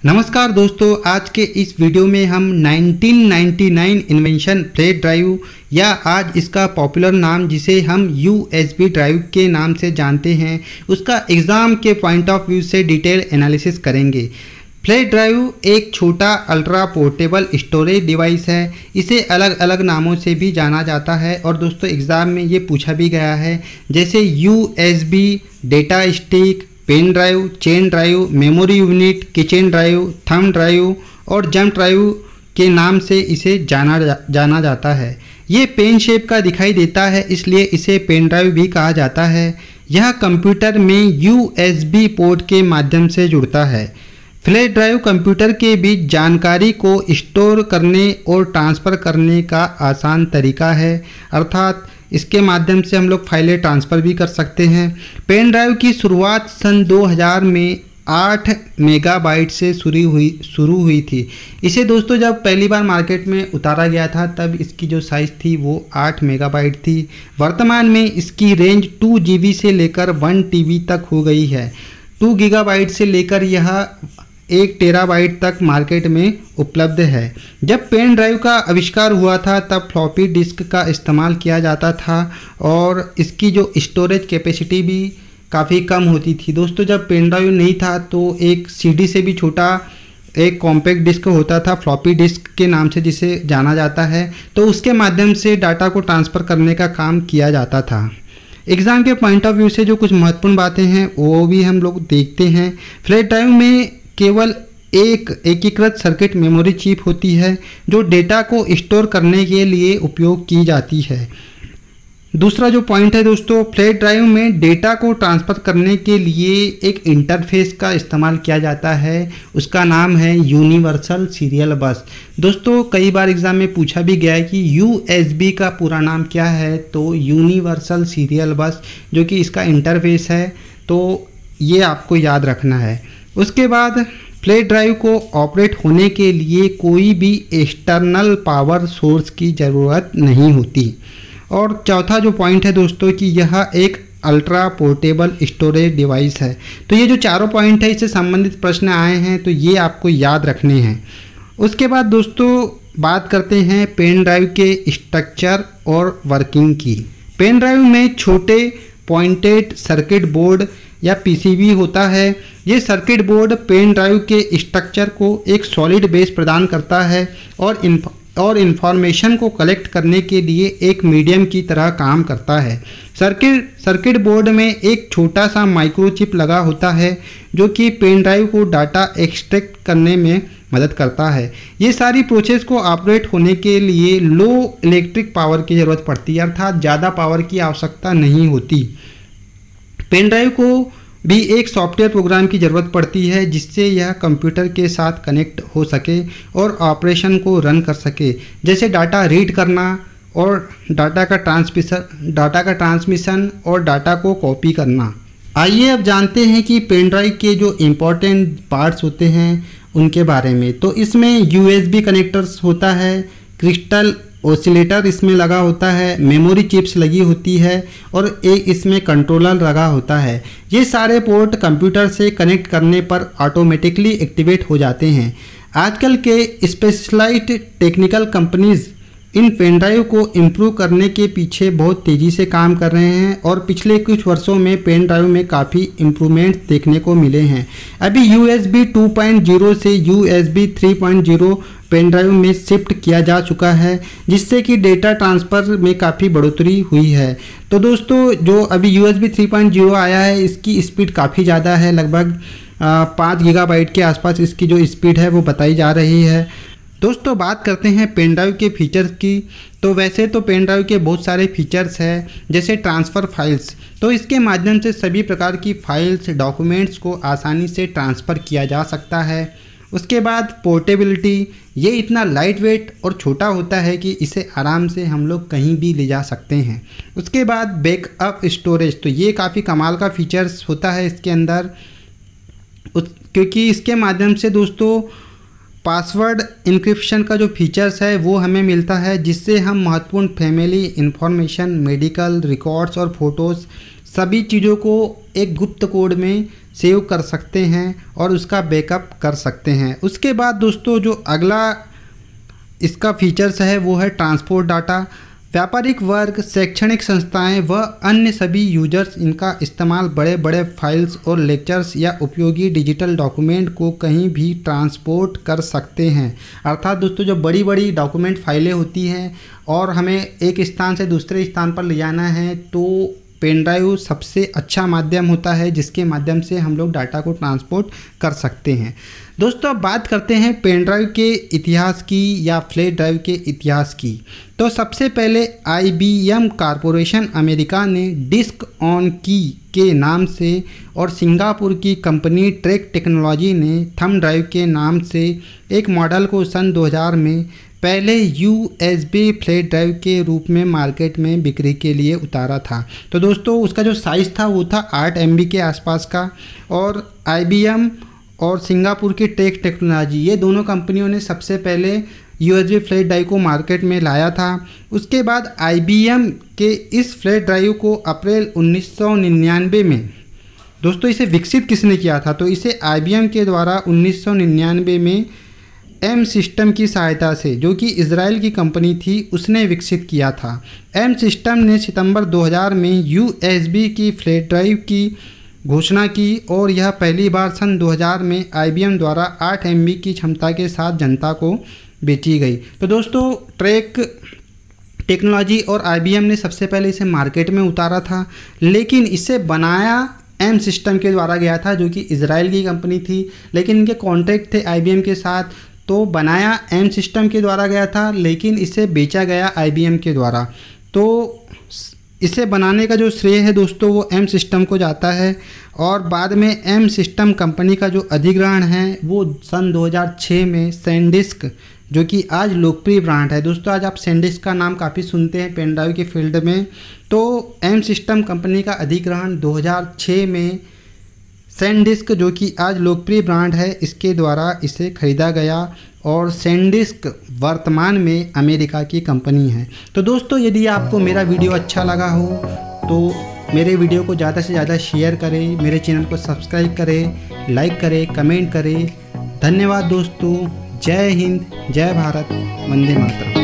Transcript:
नमस्कार दोस्तों, आज के इस वीडियो में हम 1999 इन्वेंशन फ्लैश ड्राइव या आज इसका पॉपुलर नाम जिसे हम USB ड्राइव के नाम से जानते हैं उसका एग्ज़ाम के पॉइंट ऑफ व्यू से डिटेल एनालिसिस करेंगे। फ्लैश ड्राइव एक छोटा अल्ट्रा पोर्टेबल स्टोरेज डिवाइस है। इसे अलग अलग नामों से भी जाना जाता है और दोस्तों एग्ज़ाम में ये पूछा भी गया है, जैसे USB, data stick, pen drive, chain drive, memory unit, kitchen drive, thumb drive और जंप ड्राइव के नाम से इसे जाना जाता है। ये पेन शेप का दिखाई देता है, इसलिए इसे पेन ड्राइव भी कहा जाता है। यह कंप्यूटर में USB पोर्ट के माध्यम से जुड़ता है। फ्लैश ड्राइव कंप्यूटर के बीच जानकारी को स्टोर करने और ट्रांसफ़र करने का आसान तरीका है, अर्थात इसके माध्यम से हम लोग फाइलें ट्रांसफ़र भी कर सकते हैं। पेन ड्राइव की शुरुआत सन 2000 में 8 मेगाबाइट से शुरू हुई थी। इसे दोस्तों जब पहली बार मार्केट में उतारा गया था तब इसकी जो साइज़ थी वो 8 मेगाबाइट थी। वर्तमान में इसकी रेंज 2 GB से लेकर 1 TB तक हो गई है। 2 गीगाबाइट से लेकर यह 1 टेराबाइट तक मार्केट में उपलब्ध है। जब पेन ड्राइव का आविष्कार हुआ था तब फ्लॉपी डिस्क का इस्तेमाल किया जाता था और इसकी जो स्टोरेज कैपेसिटी भी काफ़ी कम होती थी। दोस्तों जब पेन ड्राइव नहीं था तो एक CD से भी छोटा एक कॉम्पैक्ट डिस्क होता था, फ्लॉपी डिस्क के नाम से जिसे जाना जाता है, तो उसके माध्यम से डाटा को ट्रांसफ़र करने का काम किया जाता था। एग्ज़ाम के पॉइंट ऑफ व्यू से जो कुछ महत्वपूर्ण बातें हैं वो भी हम लोग देखते हैं। फ्लैश ड्राइव में केवल एक एकीकृत सर्किट मेमोरी चिप होती है जो डेटा को स्टोर करने के लिए उपयोग की जाती है। दूसरा जो पॉइंट है दोस्तों, फ्लैश ड्राइव में डेटा को ट्रांसफ़र करने के लिए एक इंटरफेस का इस्तेमाल किया जाता है, उसका नाम है यूनिवर्सल सीरियल बस। दोस्तों कई बार एग्ज़ाम में पूछा भी गया है कि USB का पूरा नाम क्या है, तो यूनिवर्सल सीरियल बस जो कि इसका इंटरफेस है, तो ये आपको याद रखना है। उसके बाद फ्लैश ड्राइव को ऑपरेट होने के लिए कोई भी एक्सटर्नल पावर सोर्स की ज़रूरत नहीं होती। और चौथा जो पॉइंट है दोस्तों कि यह एक अल्ट्रा पोर्टेबल स्टोरेज डिवाइस है। तो ये जो चारों पॉइंट है इससे संबंधित प्रश्न आए हैं तो ये आपको याद रखने हैं। उसके बाद दोस्तों बात करते हैं पेन ड्राइव के स्ट्रक्चर और वर्किंग की। पेन ड्राइव में छोटे पॉइंटेड सर्किट बोर्ड या PCB होता है। ये सर्किट बोर्ड पेन ड्राइव के स्ट्रक्चर को एक सॉलिड बेस प्रदान करता है और इन्फॉर्मेशन को कलेक्ट करने के लिए एक मीडियम की तरह काम करता है। सर्किट बोर्ड में एक छोटा सा माइक्रोचिप लगा होता है जो कि पेन ड्राइव को डाटा एक्सट्रैक्ट करने में मदद करता है। ये सारी प्रोसेस को ऑपरेट होने के लिए लो इलेक्ट्रिक पावर की ज़रूरत पड़ती है, अर्थात ज़्यादा पावर की आवश्यकता नहीं होती। पेन ड्राइव को भी एक सॉफ्टवेयर प्रोग्राम की ज़रूरत पड़ती है जिससे यह कंप्यूटर के साथ कनेक्ट हो सके और ऑपरेशन को रन कर सके, जैसे डाटा रीड करना और डाटा का ट्रांसमिशन और डाटा को कॉपी करना। आइए अब जानते हैं कि पेन ड्राइव के जो इम्पोर्टेंट पार्ट्स होते हैं उनके बारे में। तो इसमें USB कनेक्टर्स होता है, क्रिस्टल ऑसिलेटर इसमें लगा होता है, मेमोरी चिप्स लगी होती है और एक इसमें कंट्रोलर लगा होता है। ये सारे पोर्ट कंप्यूटर से कनेक्ट करने पर ऑटोमेटिकली एक्टिवेट हो जाते हैं। आजकल के स्पेशलाइज्ड टेक्निकल कंपनीज इन पेन ड्राइव को इम्प्रूव करने के पीछे बहुत तेज़ी से काम कर रहे हैं और पिछले कुछ वर्षों में पेन ड्राइव में काफ़ी इम्प्रूवमेंट देखने को मिले हैं। अभी USB 2.0 से USB 3.0 पेन ड्राइव में शिफ्ट किया जा चुका है, जिससे कि डेटा ट्रांसफ़र में काफ़ी बढ़ोतरी हुई है। तो दोस्तों जो अभी USB 3.0 आया है इसकी स्पीड काफ़ी ज़्यादा है, लगभग 5 गीगाबाइट के आसपास इसकी जो स्पीड है वो बताई जा रही है। दोस्तों बात करते हैं पेन ड्राइव के फीचर्स की। तो वैसे तो पेन ड्राइव के बहुत सारे फीचर्स हैं, जैसे ट्रांसफ़र फाइल्स, तो इसके माध्यम से सभी प्रकार की फाइल्स डॉक्यूमेंट्स को आसानी से ट्रांसफ़र किया जा सकता है। उसके बाद पोर्टेबिलिटी, ये इतना लाइट वेट और छोटा होता है कि इसे आराम से हम लोग कहीं भी ले जा सकते हैं। उसके बाद बैकअप स्टोरेज, तो ये काफ़ी कमाल का फीचर्स होता है इसके अंदर, क्योंकि इसके माध्यम से दोस्तों पासवर्ड इंक्रिप्शन का जो फीचर्स है वो हमें मिलता है, जिससे हम महत्वपूर्ण फैमिली इंफॉर्मेशन, मेडिकल रिकॉर्ड्स और फोटोज़ सभी चीज़ों को एक गुप्त कोड में सेव कर सकते हैं और उसका बैकअप कर सकते हैं। उसके बाद दोस्तों जो अगला इसका फीचर्स है वो है ट्रांसपोर्ट डाटा। व्यापारिक वर्ग, शैक्षणिक संस्थाएं व अन्य सभी यूजर्स इनका इस्तेमाल बड़े बड़े फाइल्स और लेक्चर्स या उपयोगी डिजिटल डॉक्यूमेंट को कहीं भी ट्रांसपोर्ट कर सकते हैं। अर्थात दोस्तों जो बड़ी बड़ी डॉक्यूमेंट फाइलें होती हैं और हमें एक स्थान से दूसरे स्थान पर ले जाना है तो पेन ड्राइव सबसे अच्छा माध्यम होता है जिसके माध्यम से हम लोग डाटा को ट्रांसपोर्ट कर सकते हैं। दोस्तों अब बात करते हैं पेन ड्राइव के इतिहास की या फ्लैश ड्राइव के इतिहास की। तो सबसे पहले IBM कॉरपोरेशन अमेरिका ने डिस्क ऑन की के नाम से और सिंगापुर की कंपनी ट्रैक टेक्नोलॉजी ने थंब ड्राइव के नाम से एक मॉडल को सन 2000 में पहले USB फ्लैश ड्राइव के रूप में मार्केट में बिक्री के लिए उतारा था। तो दोस्तों उसका जो साइज़ था वो था 8 MB के आसपास का। और IBM और सिंगापुर की ट्रैक टेक्नोलॉजी ये दोनों कंपनियों ने सबसे पहले USB फ्लैश ड्राइव को मार्केट में लाया था। उसके बाद IBM के इस फ्लैश ड्राइव को अप्रैल 1999 में दोस्तों इसे विकसित किसने किया था, तो इसे IBM के द्वारा 1999 में M सिस्टम की सहायता से, जो कि इजराइल की कंपनी थी, उसने विकसित किया था। M सिस्टम ने सितंबर 2000 में USB की फ्लैश ड्राइव की घोषणा की और यह पहली बार सन 2000 में IBM द्वारा 8 MB की क्षमता के साथ जनता को बेची गई। तो दोस्तों ट्रैक टेक्नोलॉजी और IBM ने सबसे पहले इसे मार्केट में उतारा था, लेकिन इसे बनाया M सिस्टम के द्वारा गया था जो कि इजराइल की कंपनी थी, लेकिन इनके कॉन्ट्रैक्ट थे IBM के साथ, तो बनाया M सिस्टम के द्वारा गया था लेकिन इसे बेचा गया IBM के द्वारा। तो इसे बनाने का जो श्रेय है दोस्तों वो M सिस्टम को जाता है। और बाद में M सिस्टम कंपनी का जो अधिग्रहण है वो सन 2006 में सैनडिस्क, जो कि आज लोकप्रिय ब्रांड है। दोस्तों आज आप सैनडिस्क का नाम काफ़ी सुनते हैं पेन ड्राइव के फील्ड में। तो M सिस्टम कंपनी का अधिग्रहण 2006 में सैनडिस्क, जो कि आज लोकप्रिय ब्रांड है, इसके द्वारा इसे खरीदा गया और सैनडिस्क वर्तमान में अमेरिका की कंपनी है। तो दोस्तों यदि आपको मेरा वीडियो अच्छा लगा हो तो मेरे वीडियो को ज़्यादा से ज़्यादा शेयर करें, मेरे चैनल को सब्सक्राइब करें, लाइक करें, कमेंट करें। धन्यवाद दोस्तों। जय हिंद, जय भारत, वंदे मातरम।